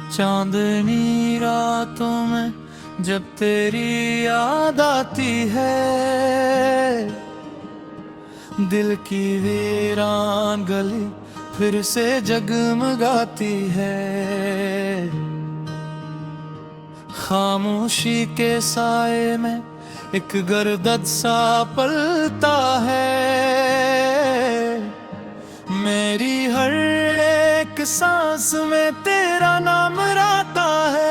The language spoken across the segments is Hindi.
चांदनी रातों में जब तेरी याद आती है, दिल की वीरान गली फिर से जगमगाती है। खामोशी के साए में एक गर्दद सा पलता है, मेरी हर एक सांस में तेरा नाम रहता है।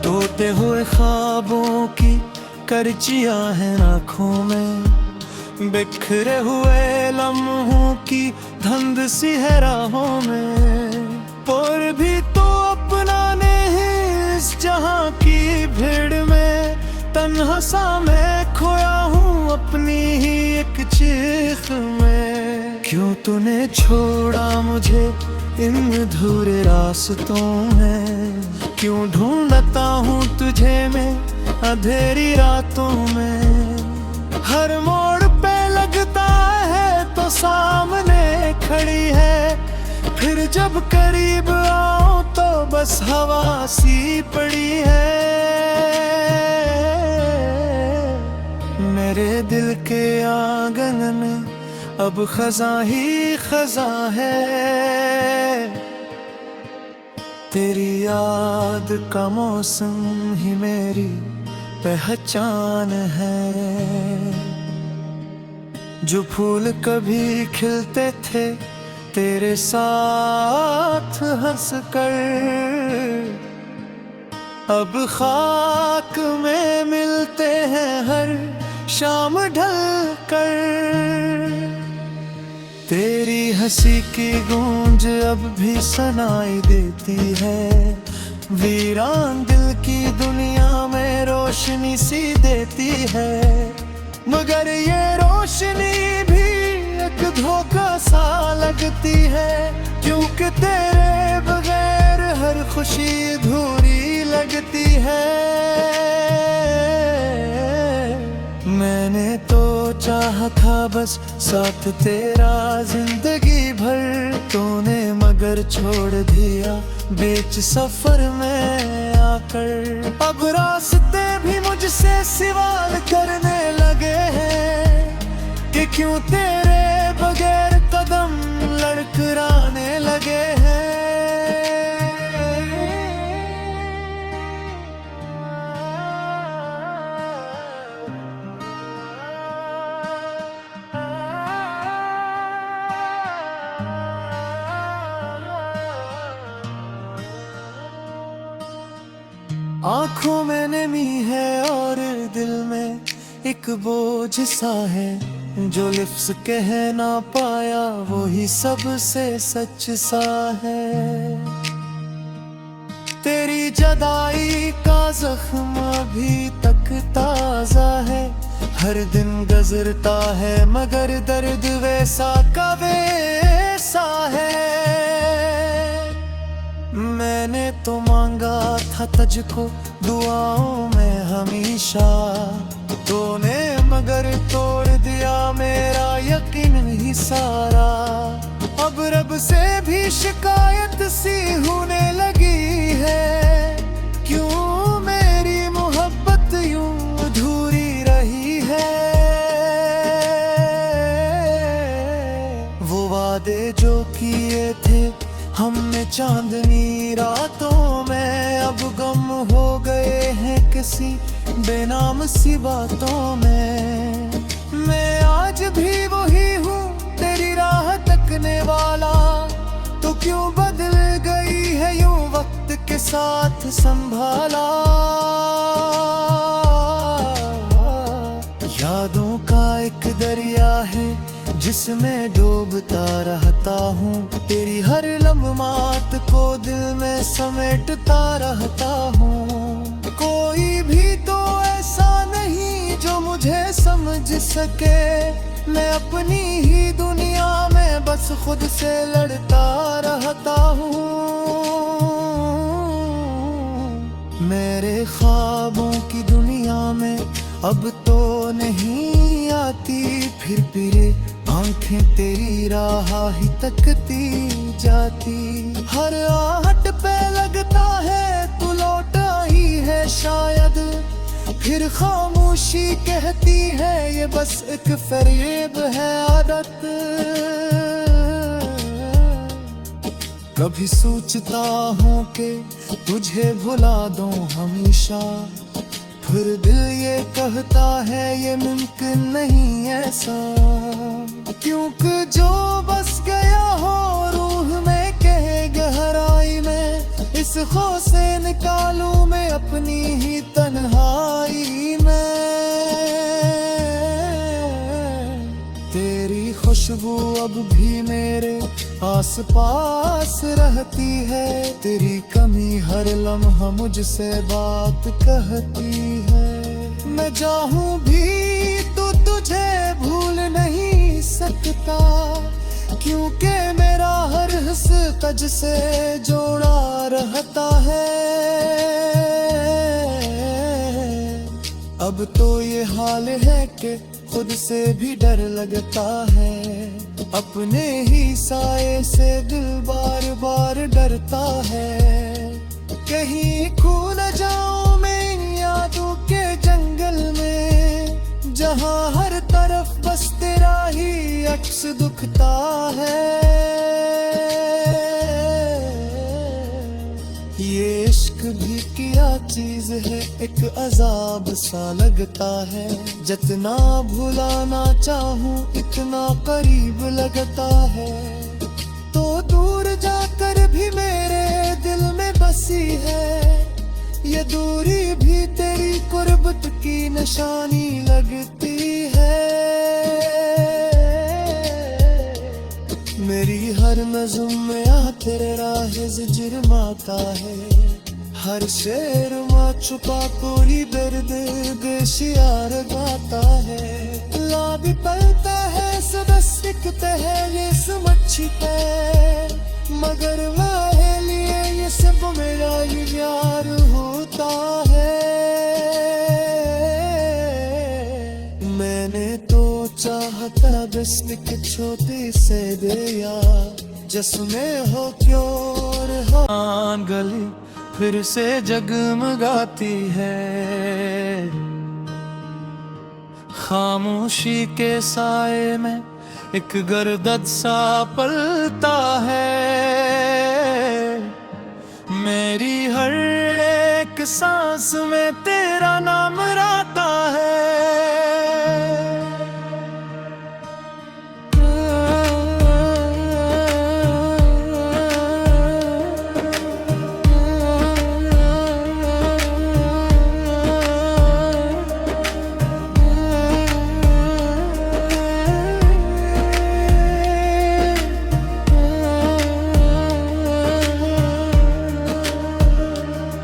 टूटे हुए ख्वाबों की करचियां हैं आँखों में, बिखरे हुए लम्हों की धुंध सी है राहों में। पर भी तो अपना नहीं इस जहां की भीड़ में, तन्हा सा मैं खोया हूँ अपनी ही एक चीख में। क्यों तूने छोड़ा मुझे इन अधूरे रास्तों में, क्यों ढूंढता हूँ तुझे मैं अंधेरी रातों में। हर मोड़ पे लगता है तो सामने खड़ी है, फिर जब करीब आओ तो बस हवा सी पड़ी है। मेरे दिल के आंगन में अब खज़ां ही खज़ां है, तेरी याद का मौसम ही मेरी पहचान है। जो फूल कभी खिलते थे तेरे साथ हंस कर, अब खाक में मिलते हैं हर शाम ढल कर। तेरी हंसी की गूंज अब भी सुनाई देती है, वीरान दिल की दुनिया में रोशनी सी देती है। मगर ये रोशनी भी एक धोखा सा लगती है, क्योंकि तेरे बगैर हर खुशी अधूरी लगती है। मैंने तो चाहा था बस साथ तेरा जिंदगी भर, तूने मगर छोड़ दिया बीच सफर में आकर। अब रास्ते भी मुझसे सवाल करने लगे हैं कि क्यों तेरे बगैर कदम लड़खड़ाने लगे हैं। आँखों में नमी है और दिल में एक बोझ सा है, जो लिफ्ज़ कह ना पाया वो ही सबसे सच सा है। तेरी जुदाई का जख्म अभी तक ताज़ा है, हर दिन गुज़रता है मगर दर्द वैसा का वैसा है। मैंने तो मांगा था तुझको दुआओं में हमेशा, तूने मगर तोड़ दिया मेरा यकीन ही सारा। अब रब से भी शिकायत सी होने लगी है, क्यों मेरी मोहब्बत यूं अधूरी रही है। वो वादे जो किए थे हमने चांदनी रातों में, अब गम हो गए हैं किसी बेनाम सी बातों में। मैं आज भी वही हूँ तेरी राह तकने वाला, तो क्यों बदल गई है यूं वक्त के साथ संभाला। यादों का एक दरिया है जिसमें डूबता रहता हूँ, तेरी हर लम्हात को दिल में समेटता रहता हूँ। कोई भी तो ऐसा नहीं समझ सके। मैं अपनी ही दुनिया में बस खुद से लड़ता रहता हूँ। मेरे ख्वाबों की दुनिया में अब तो नहीं आती फिर आंखें तेरी राह ही तकती जाती। हर आहट पे लगता है तू लौट आई है शायद, फिर खामोशी कहती है ये बस एक फरेब है आदत। कभी सोचता हूँ कि तुझे भुला दूं हमेशा, फिर दिल ये कहता है ये मुमकिन नहीं ऐसा। क्योंकि जो बस गया हो रूह में कहे गहराई में, इस खौफ से निकालूं मैं अपनी ही तन्हाई में। तेरी खुशबू अब भी मेरे आस पास रहती है, तेरी कमी हर लम्हा मुझसे बात कहती है। मैं चाहूं भी तो तुझे भूल नहीं सकता, क्योंकि मेरा हर हिस्स तुझ से जोड़ा रहता है। अब तो ये हाल है कि खुद से भी डर लगता है, अपने ही साए से दिल बार बार डरता है। कहीं खो न जाऊं मैं इन यादों के जंगल में, जहां हर तरफ बस तेरा ही अक्स दुखता है। ये इश्क भी क्या चीज है, एक अजाब सा लगता है। जितना भुलाना चाहूं इतना करीब लगता है। तो दूर जाकर भी मेरे दिल में बसी है, ये दूरी भी तेरी कुर्बत की निशानी लगती है। मेरी हर नज़्म में आ तेरे राहिज़ जिरमाता है, हर शेर में छुपा कोई दर्द बेशियार गाता है। लाभ पलता है सब सिकते हैं ये समझी पे, मगर वाहे लिए ये सब मेरा ही यार होता है। मैंने तो चाहता बस एक छोटी से दिया, जिसमें हो क्यों और गली फिर से जगमगाती है। खामोशी के साए में एक गर्दद सा पलता है। मेरी हर एक सांस में तेरा नाम रहता है।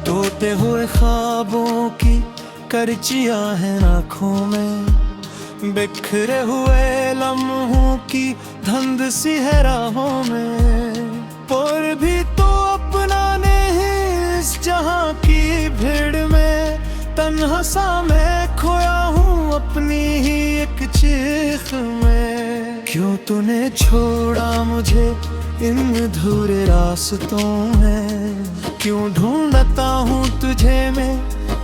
टूटे हुए ख्वाबों की करचियां हैं आँखों में, बिखरे हुए लम्हों की धुंध सी है राहों में। पर भी तो अपना नहीं इस जहां की भीड़ में, तन्हा सा मैं खोया हूँ अपनी ही एक चीख में। क्यों तूने छोड़ा मुझे इन अधूरे रास्तों में, क्यों ढूंढता हूँ तुझे मैं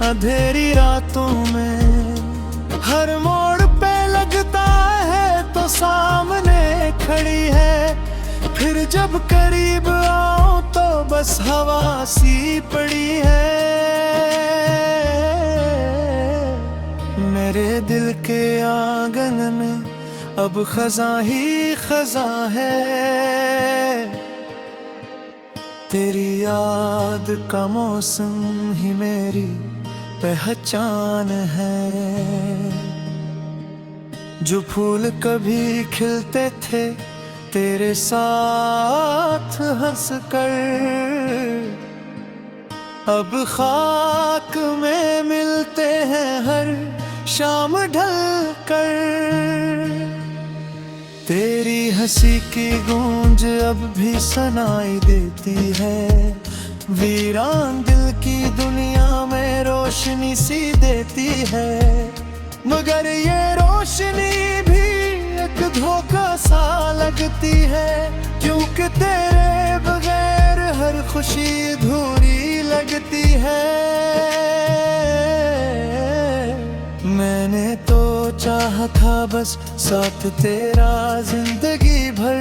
अंधेरी रातों में। हर मोड़ पे लगता है तो सामने खड़ी है, फिर जब करीब आओ तो बस हवा सी पड़ी है। मेरे दिल के आंगन में अब खज़ां ही खज़ां है, तेरी याद का मौसम ही मेरी पहचान है। जो फूल कभी खिलते थे तेरे साथ हंस कर, अब खाक में मिलते हैं हर शाम ढल कर। तेरी हंसी की गूंज अब भी सुनाई देती है, वीरान दिल की दुनिया में रोशनी सी देती है। मगर ये रोशनी भी एक धोखा सा लगती है, क्योंकि तेरे बगैर हर खुशी अधूरी लगती है। मैंने तो चाहा था बस साथ तेरा जिंदगी भर,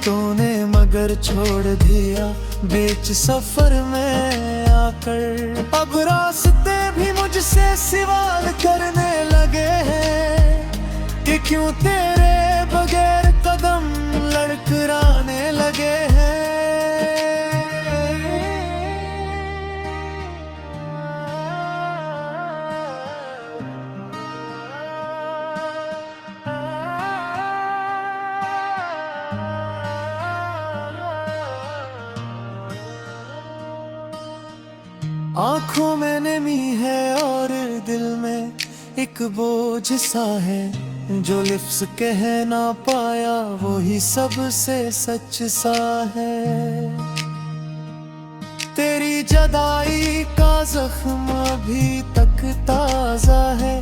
तूने मगर छोड़ दिया बीच सफर में आकर। अब रास्ते भी मुझसे सवाल करने लगे हैं कि क्यों तेरे बगैर कदम लड़खड़ाने लगे हैं। आंखों में नमी है और दिल में एक बोझ सा है, जो लिफ्ज़ कह ना पाया वही सबसे सच सा है। तेरी जुदाई का जख्म अभी तक ताजा है,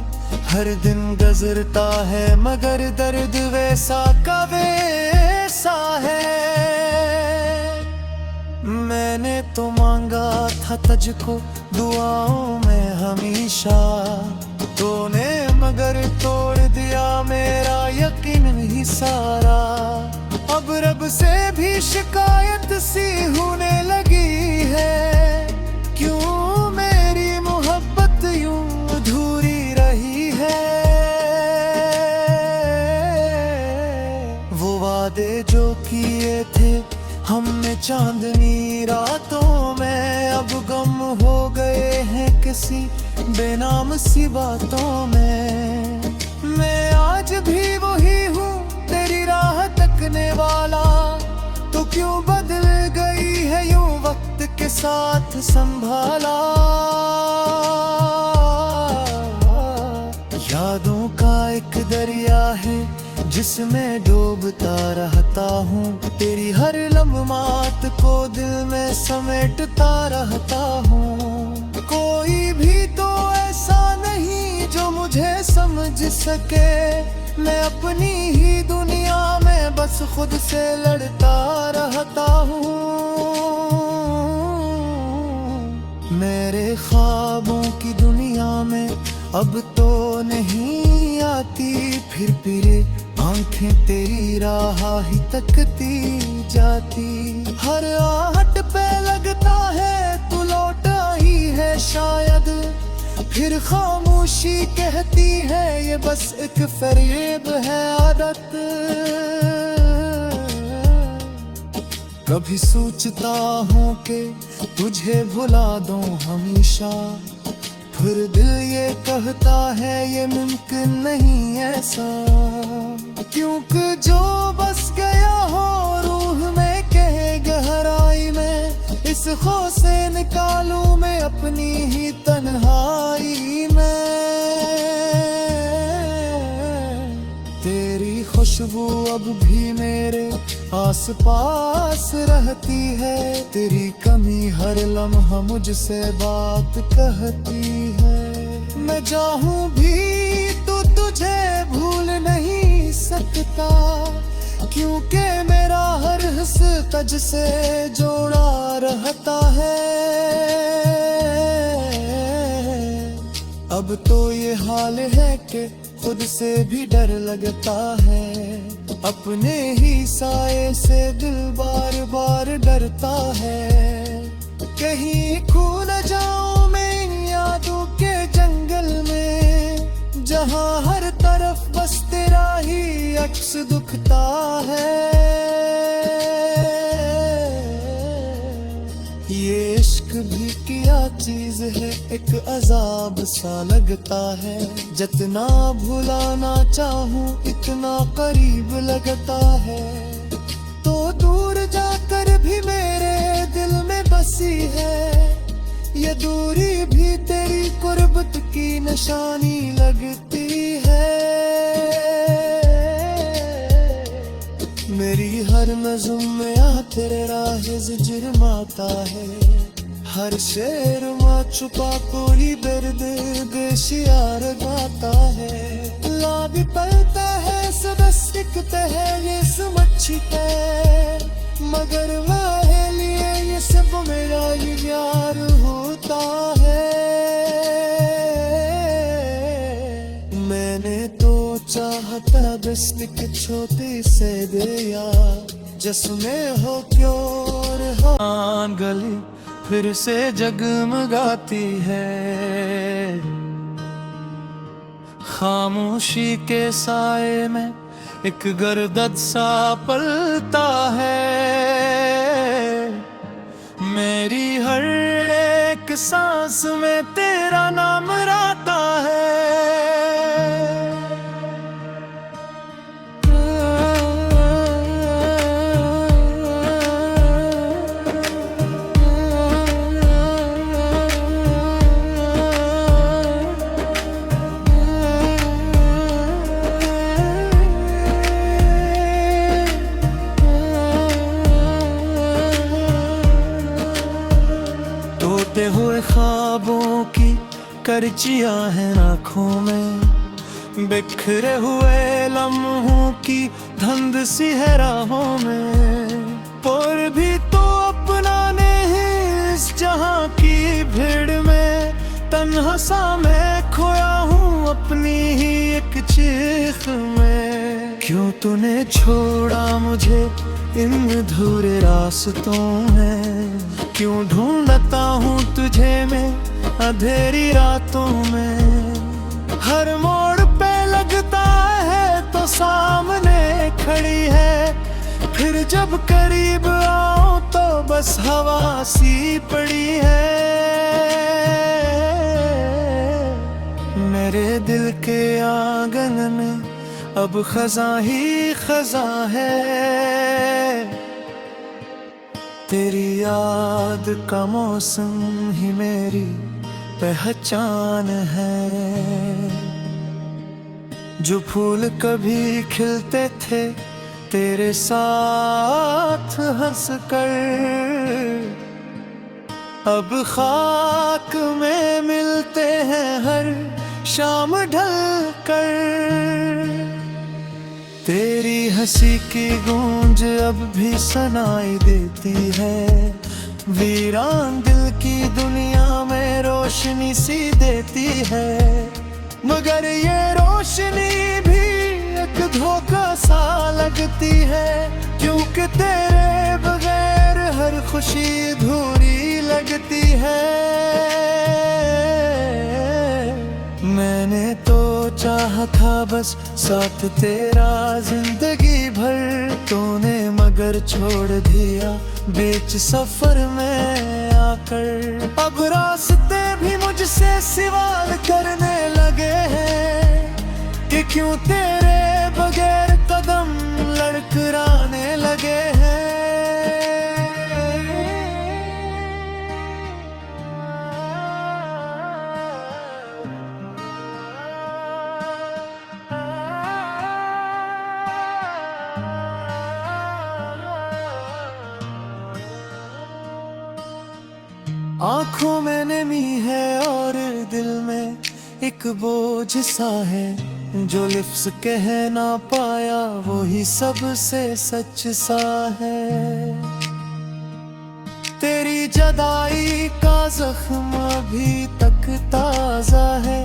हर दिन गुजरता है मगर दर्द वैसा का वैसा है। मैंने तो मांगा था तुझको दुआओं में हमेशा, तूने मगर तोड़ दिया मेरा यकीन ही सारा। अब रब से भी शिकायत सी होने लगी है, क्यों मेरी मोहब्बत यूं अधूरी रही है। वो वादे जो किए थे हमने चांदनी रातों में, अब गम हो गए हैं किसी बेनाम सी बातों में। मैं आज भी वही हूँ तेरी राह तकने वाला, तो क्यों बदल गई है यूं वक्त के साथ संभाला। यादों का एक दरिया है जिसमें डूबता रहता हूँ, तेरी हर लम्हात को दिल में समेटता रहता हूँ। कोई भी तो ऐसा नहीं जो मुझे समझ सके, मैं अपनी ही दुनिया में बस खुद से लड़ता रहता हूँ। मेरे ख्वाबों की दुनिया में अब तो नहीं आती फिर फिरे आंखें तेरी राह ही तकती जाती। हर आहट पे लगता है तू लौट आई है शायद, फिर खामोशी कहती है ये बस एक फरेब है आदत। कभी सोचता हूँ कि तुझे भुला दूं हमेशा, फिर दिल ये कहता है ये मुमकिन नहीं ऐसा। क्योंकि जो बस गया हो रूह में कहे गहराई में, इस खो से निकालूं मैं अपनी ही तन्हाई में। तेरी खुशबू अब भी मेरे आस पास रहती है, तेरी कमी हर लम्हा मुझसे बात कहती है। मैं चाहूं भी तो तुझे भूल नहीं सकता, क्योंकि मेरा हर हिस्स तुझ से जोड़ा रहता है। अब तो ये हाल है कि खुद से भी डर लगता है, अपने ही साए से दिल बार बार डरता है। कहीं खो न जाऊं मैं इन यादों के जंगल में, जहां हर तरफ बस तेरा ही अक्स दुखता है। ये इश्क भी क्या चीज है, एक अजाब सा लगता है। जितना भुलाना चाहूं इतना करीब लगता है, तो दूर जाकर भी मेरे दिल में बसी है। ये दूरी भी तेरी कुर्बत की निशानी लगती है। मेरी हर नज़्म में आ तेरे राहे जिजरमाता है। हर शेर में छुपा कोई दर्द बेशियार गाता है। लाभी पलता है सबस टिकते है ये मच्छी पे, मगर मेरे लिए ये सब मेरा ही प्यार होता है। मैंने तो चाहता बस एक छोटी से दिया जिसमें हो प्योर हाँ गली फिर से जगमगाती है। खामोशी के साए में एक गर्दद सा पलता है। मेरी हर एक सांस में तेरा नाम रहता है। टूटे हुए ख्वाबों की करचियां हैं आँखों में, बिखरे हुए लम्हों की धुंध सी है राहों में। और भी तो अपना नहीं इस जहां की भीड़ में, तन्हा सा मैं खोया हूँ अपनी ही एक चीख में। क्यों तूने छोड़ा मुझे इन अधूरे रास्तों में, क्यों ढूंढता हूँ तुझे मैं अंधेरी रातों में। हर मोड़ पे लगता है तो सामने खड़ी है, फिर जब करीब आओ तो बस हवा सी पड़ी है। मेरे दिल के आंगन में अब खज़ां ही खज़ां है। तेरी याद का मौसम ही मेरी पहचान है। जो फूल कभी खिलते थे तेरे साथ हंस कर, अब खाक में मिलते हैं हर शाम ढल कर। तेरी हंसी की गूंज अब भी सुनाई देती है, वीरान दिल की दुनिया में रोशनी सी देती है। मगर ये रोशनी भी एक धोखा सा लगती है, क्योंकि तेरे बगैर हर खुशी अधूरी लगती है। मैंने तो चाहा था बस साथ तेरा जिंदगी भर, तूने मगर छोड़ दिया बीच सफर में आकर। अब रास्ते भी मुझसे सवाल करने लगे हैं कि क्यों तेरे बगैर कदम लड़खड़ाने लगे हैं। आँखों में नमी है और दिल में एक बोझ सा है, जो लिफ्ज़ कह ना पाया वो ही सबसे सच सा है। तेरी जुदाई का जख्म अभी तक ताज़ा है,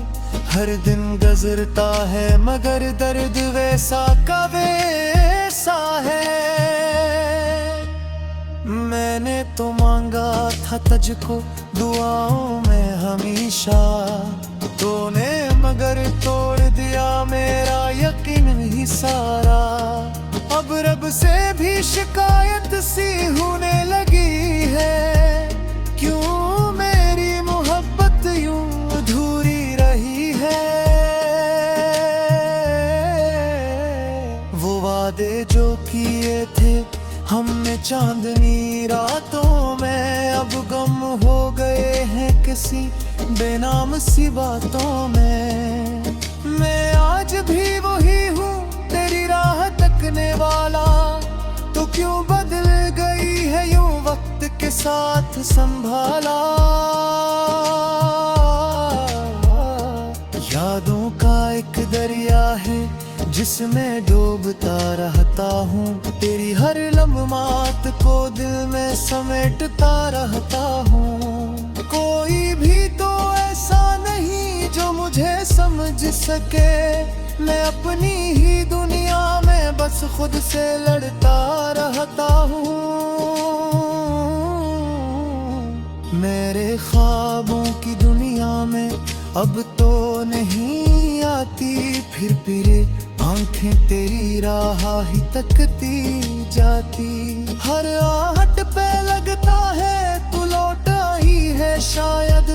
हर दिन गुजरता है मगर दर्द वैसा का वैसा है। मैंने तो मांगा था तुझको दुआओं में हमेशा, तूने मगर तोड़ दिया मेरा यकीन ही सारा। अब रब से भी शिकायत सी होने लगी है, क्यों मेरी मोहब्बत यूं अधूरी रही है। वो वादे जो किए थे हमने चांदनी रातों में, अब गम हो गए हैं किसी बेनाम सी बातों में। मैं देने वाला, तो क्यों बदल गई है यूं वक्त के साथ संभाला। यादों का एक दरिया है जिसमें डूबता रहता हूँ, तेरी हर लम्हात को दिल में समेटता रहता हूँ। कोई भी तो ऐसा नहीं जो मुझे समझ सके, मैं अपनी ही दुनिया में बस खुद से लड़ता रहता हूँ। मेरे ख्वाबों की दुनिया में अब तो नहीं आती फिर आंखें तेरी राह ही तकती जाती। हर आहट पे लगता है तू लौट आई है शायद,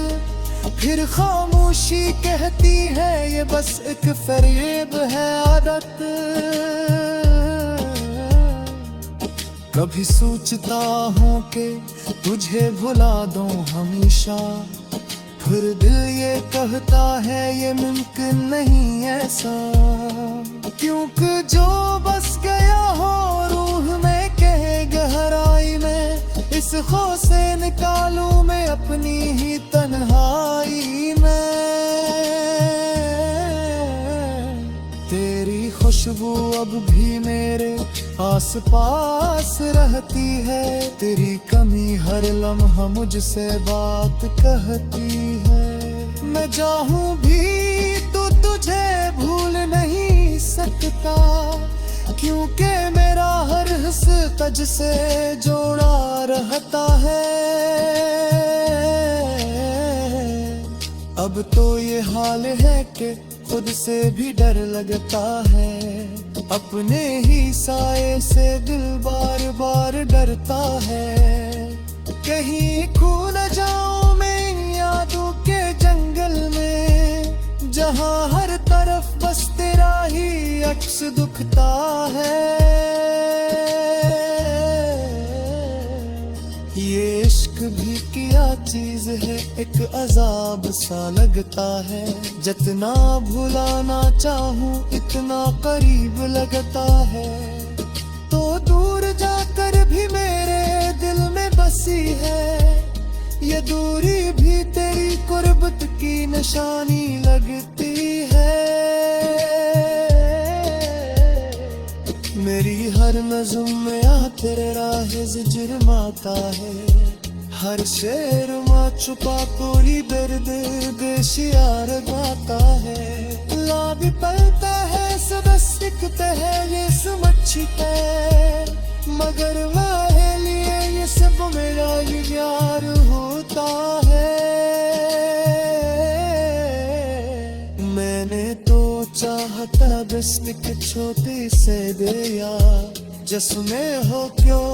फिर खामोशी कहती है ये बस एक फरेब है आदत। कभी सोचता हूँ कि तुझे भुला दूं हमेशा, फिर दिल ये कहता है ये मुमकिन नहीं ऐसा। क्योंकि जो बस गया हो रूह में कहे गहराई में, इस खो से निकालूं मैं अपनी ही तन्हाई में। तेरी खुशबू अब भी मेरे आस पास रहती है, तेरी कमी हर लम्हा मुझसे बात कहती है। मैं चाहूं भी तो तुझे भूल नहीं सकता, क्योंकि मेरा हर हिस्स तुझ से जोड़ा रहता है। अब तो ये हाल है कि खुद से भी डर लगता है, अपने ही साए से दिल बार बार डरता है। कहीं खो न जाऊं मैं यादों के जंगल में, जहां हर तरफ बस तेरा ही अक्स दुखता है। ये इश्क भी क्या चीज है, एक अजाब सा लगता है। जितना भुलाना चाहूं इतना करीब लगता है, तो दूर जाकर भी मेरे दिल में बसी है। ये दूरी भी तेरी कुर्बत की निशानी लगती है। मेरी हर नज़्म में आ तेरे राह जिरमाता है, हर शेर में छुपा कोई दर्द बेशियार गाता है। लाभी पलता है सब सिकते हैं ये मच्छी पे, मगर वाहे लिए ये सब मेरा यार होता है। मैंने तो चाहता बस एक छोटी से दे यार, जिसमें हो क्यों